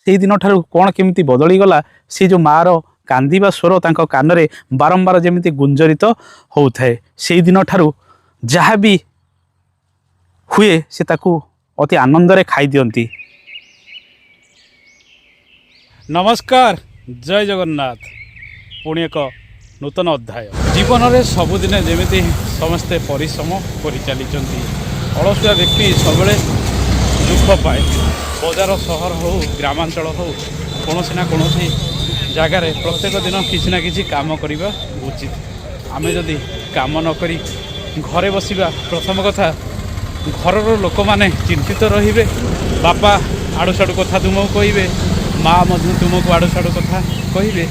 से दिन ठारू कौन केमिति बदलीगला से जो मार कांदिबा स्वर तांको कानरे बारंबार जेमिति गुंजरित होता है से दिन ठारू जहाँ भी हुए से ताकू अति आनंद रे खाई दियंती। नमस्कार, जय जगन्नाथ। पुणी एक नूतन अध्याय जीवन में सबुदिन जमी समस्ते परिश्रम कर चली अलसुआ व्यक्ति सब दुख पाए। बजार सहर हो ग्रामांचल हो कौन ना कौन जगार प्रत्येक दिन किसी ना किसी काम करवा उचित। आम जदि काम नक घरे बसवा प्रथम कथा घर लोक मैंने चिंतित रे। बापा आड़ू साड़ू कथा तुमको कहे, माँ तुमको आड़ू साड़ू कथा कहे,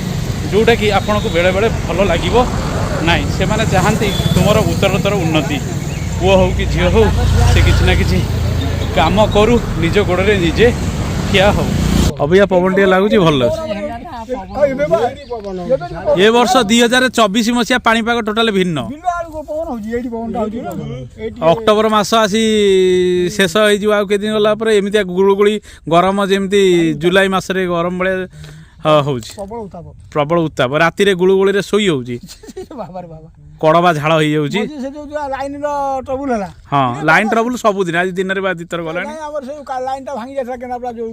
जोटा कि आपन को बेले बेले भल लगे ना। से मैंने चाहती तुम उत्तरोत्तर उन्नति, पुओ हो कि झील हो से किसी ना किसी काम करू, निज गोड़े निजे ठिया हो। अभिया पवन टे लगुच भल ये वर्ष 2024 मसीहा पाणीपाग टोटाल भिन्न। अक्टोबर मास आसी शेष हो दिन गला एमती गुड़गुड़ी गरम जमी जुलाई मसरे गरम बेले प्रबल उत्ताप राति रे गुड़गुड़ी रे सोई होउची कड़वा झाड़ हो जाउची। हाँ लाइन ट्रबुल सब दिन आज दिन रे दितर गला लाइन टा भांगी जाता केनापला जो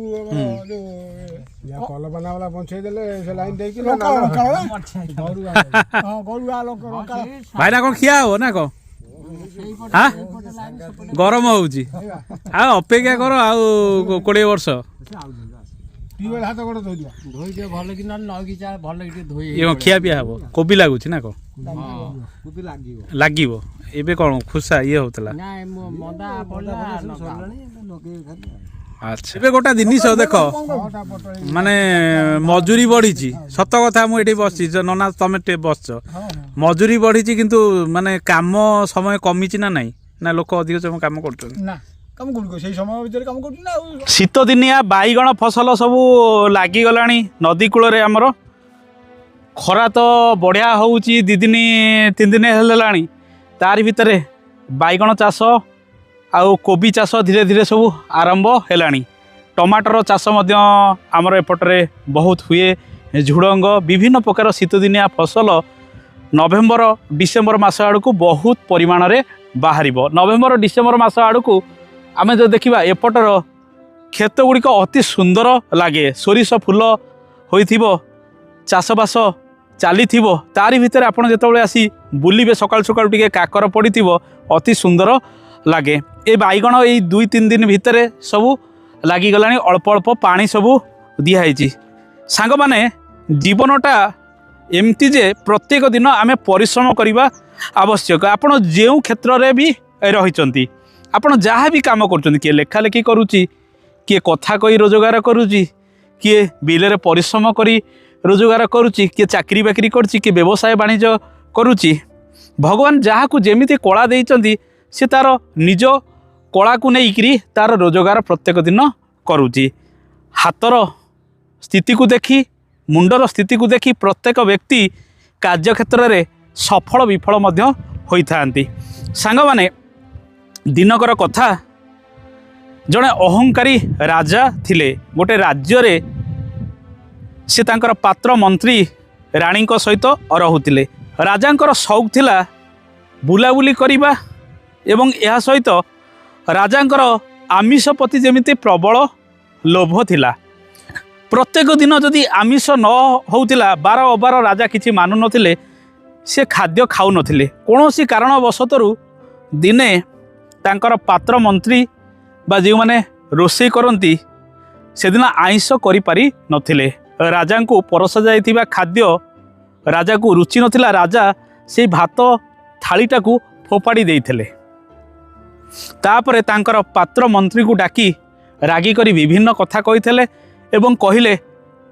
कल बना वाला पहुंचे देले से लाइन दे कि भाई ना कोन खिया हो ना को। हां गरम होउची आ अपेक्षा करो आ 20 वर्ष ट्यूबवेल हाथ गोड़ धोई दिया धोई दे भले कि न नगी जा भले कि धोई ये खिया पिया हबो कोबी लागुची ना को कोबी लागिवो एबे कोन खुसा ये होतला ना मंदा पड़ला नगे अच्छा एबे गोटा जिनिस देखो माने मजूरी बढ़ी सत कथा मुझे बस नना तुम बस मजूरी बढ़ी किंतु माने काम समय कमी ना नहीं ना लोक अधिक समय काम कर शीत दिनिया बैगण फसल सब लगिगला नदी कूल आमर खरा तो बढ़िया हो 2 दिन 3 दिन है तार भितर बैगण चाष आउ कोबी चाष धीरे धीरे सब आरंभ है। टमाटर चाष आमर एपटे बहुत हुए। झुड़ंग विभिन्न प्रकार शीत दिनिया फसल नवेम्बर डिसेम्बर मास आड़ को बहुत परिमाण में बाहर। नवेम्बर डिसेम्बर मास आड़ को आम जो देखा एपटर खेत गुड़िक अति सुंदर लगे। सोरिष फूल हो चाषबास चली तारी भितर आपड़ जो आसी बुलिबे सकाल सकाल टिके काकर पड़ी अति सुंदर लगे। ए बैगण ये 2-3 दिन भितर सब लगिगला अल्प अल्प पानी सब दिखाई। सांग माने जीवनटा एमती जे प्रत्येक दिन आम परिश्रम करवा आवश्यक। आपड़ जो क्षेत्र में भी रही आपड़ जहाँ भी काम कर किए लेखालेखी करुच्ची, किए कथा कही रोजगार करुच्ची, किए बिल परिश्रम करी रोजगार करुच्ची, किए चाकरी बाकरी करुच्ची, किए व्यवसाय वाणिज्य करुच्ची। भगवान जहाँ को जेमिति कला देइचंती से तार निज कला को लेकिन तार रोजगार प्रत्येक दिन करुच्ची। हाथर स्थिति को देखी मुंडर स्थिति को देखी प्रत्येक व्यक्ति कार्यक्षेत्र में सफल विफल होता। सांग माने दिनकर कथा जड़े अहंकारी राजा थिले गोटे राज्य रे से तांकर पात्र मंत्री राणी सहित रहुतिले। राजांकर शौक थिला बुलाबुली करिबा एवं यह सहित राजांकर आमिष प्रति जेमिति प्रबल लोभ थिला। प्रत्येक दिन जदि आमिष न होउतिला बार अबार राजा किछि मानु नथिले, से खाद्य खाउ नथिले। कोनोसी कारणवशतरु दिने तांकर पात्र मंत्री बा जो माने रोषेई करती से दिन आइंष करि पारि नथिले। राजा को परसा जाइथिबा खाद्य राजा को रुचि नथिला। राजा से भात थालीटा को फोपाड़ी देइथिले। तापरे तांकर पात्र मंत्री को डाकी रागी करी विभिन्न कथा कहिथिले एवं कहिले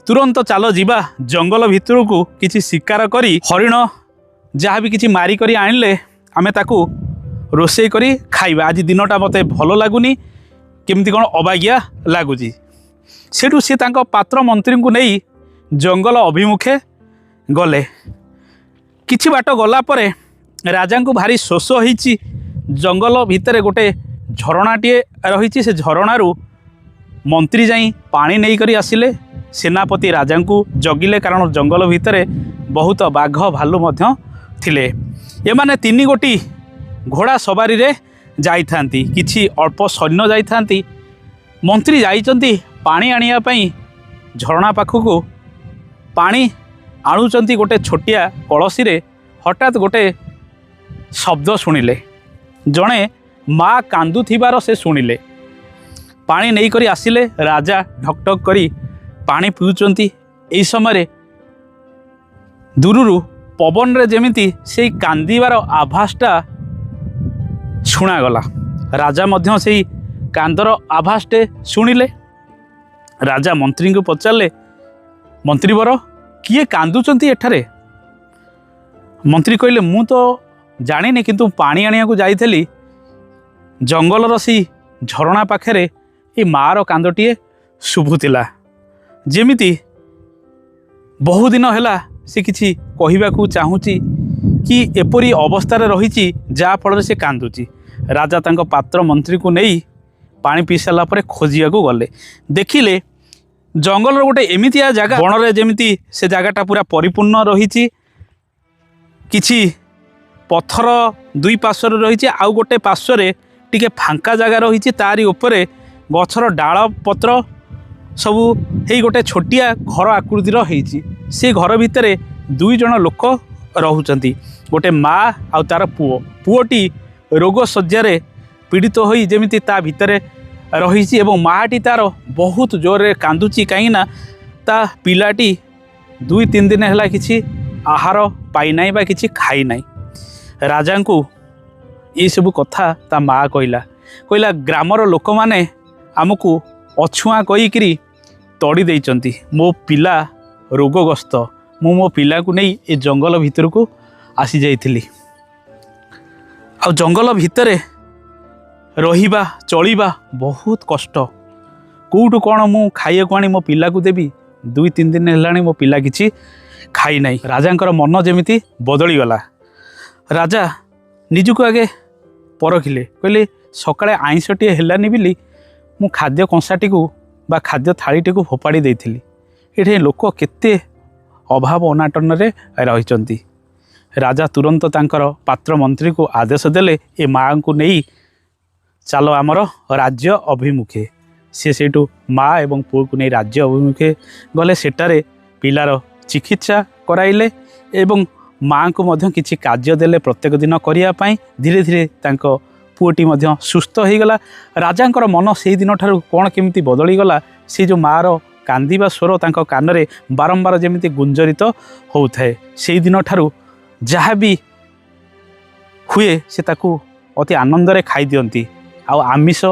तुरंत चलो जीवा जंगल भितर को किछि शिकार करी हरिण जहाँ भी किछि मारी करी आनिले आमे ताकू रोषेई करी खाइबा। आज दिनटा मते भल लागुनी, केमती कौन अबागिया लगुच। सेठू सी तांको पात्र मंत्री को नहीं जंगल अभिमुखे गले। किछि बाट गला परे राजा को भारी शोष होइछि। जंगल भितर गोटे झरणाटीए रही से झरणारू मंत्री जाई पानी नहीं करी आसिले सेनापति राजा को जगिले कारण जंगल भितर बहुत बाघ भालू मध्य थिले। एमाने 3 गोटी घोड़ा सवारी रे जाइथांती किछि अल्प सैन्य जाइथांती। मंत्री जाइचंती पानी आनिया पई झरणा पाखकू पानी आणुचंती गोटे छोटिया कलसी रे हठात गोटे शब्द शुणिले जड़े माँ कांदुथिबार से शुणिले पानी नहीं करी आसिले राजा ढकढक करी पानी पिउचंती। एई समय दूरु पवन रे जेमिति से कांदिबार आभासटा शुणागला। राजा मध्य से कांदर आभासटे शुणिले। राजा मंत्री को पचारे मंत्रीवर किए कांदुचंती एठारे? मंत्री कहले मु तो जानिनी किंतु पानी आनिया को जाइथली जंगल रसी झरणा पाखरे ये मार कांदटीए शुभुतिला जेमिति बहु दिन हैला से किछि कहिबाकू चाहूची कि एपरी अवस्था रही जा फल से कांदुची। राजा तांको पात्र मंत्री को नहीं पानी पी सारा पर खोजिया को गले देखिले जंगल गोटे एमितिया जगह बणरे जेमिति से जगहटा पूरा परिपूर्ण रही किछि पत्थर दुई पार्श्वर रही आउ गोटे पार्श्वर टिके फांका जगह रही तारी उपरे गछर डाल पत्र सबू हे गोटे छोटिया घर आकृतिर होईची। से घर भितर 2 जण लोक रहुचंती गोटे माँ आउ तार पुओ। पुओटी रोग शज्यारे पीड़ित होई जेमिति ता भितर रही एवं माटी तार बहुत जोर कांदुची कहीं ता पिलाटी 2-3 दिन है किसी आहार पाई ना बा किसी खाई ना। राजा को ये सब कथा ता माँ कहला ग्रामर लोक माने आमको अछुआ कहीकि तड़ी देइचंती। मो पिला रोगग्रस्त मो पिला को नहीं ए जंगल भितर को आसी जाइथिली। आ जंगल भितर रहिबा चलिबा बहुत कष्ट। कोठु कौन मु खाइया को आनी मो पिला को देवी 2-3 दिन है मो पिला किछि खाई नाही। राजांकर मन जेमिति बदली गला। राजा निजको आगे परखिले कहले सकाळे आइंसटी हेलानी बिली मु खाद्य कंसाटी को बा खाद्य थालीटी को फोपाड़ी देइथिली। एठे लोक केते अभाव अनाटन रे रहिचंती। राजा तुरंत तांकर पात्र मंत्री को आदेश देले ए माँ को नहीं चलो आमर राज्य अभिमुखे। सी सेठू माँ एवं पुओ को नहीं राज्य अभिमुखे गले सेटारे पिलार चिकित्सा कराइले एवं माँ को मध्य किछि कार्य देले प्रत्येक दिन करिया पाई। धीरे धीरे तांको पुओटी मध्य सुस्थ हो गला। राजांकर मन से दिन ठारू कौन केमिति बदली गला। से जो मार कांदिबा स्वर तांको कानरे बारंबार जेमिति गुंजरित होउथाए से दिन ठारू जहा भी हुए से ताकू अति आनंद रे खाई दियंती। आ आमिष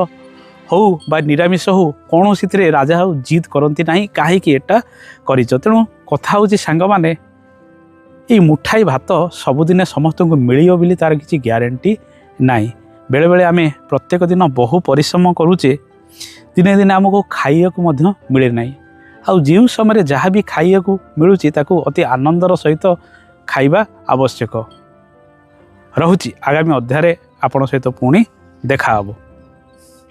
हो बा निरामिष हो कौन सी राजा हो जिद करती ना कहीं एटा कर। तेणु कथा हूँ सांग मैंने ये मुठाई भात सबुदिने समस्त को मिल बोली तार किसी ग्यारंटी नाई। बेले बेले आमे प्रत्येक दिन बहु परिश्रम करुचे दिने दिने आमको खाइया मिले ना। आ जो समय जहाँ भी खाइया मिलूँ ताकू अति आनंदर सहित खाइबा आवश्यक। रहुची आगामी अध्याय आपण सहित पुणी देखा हबो।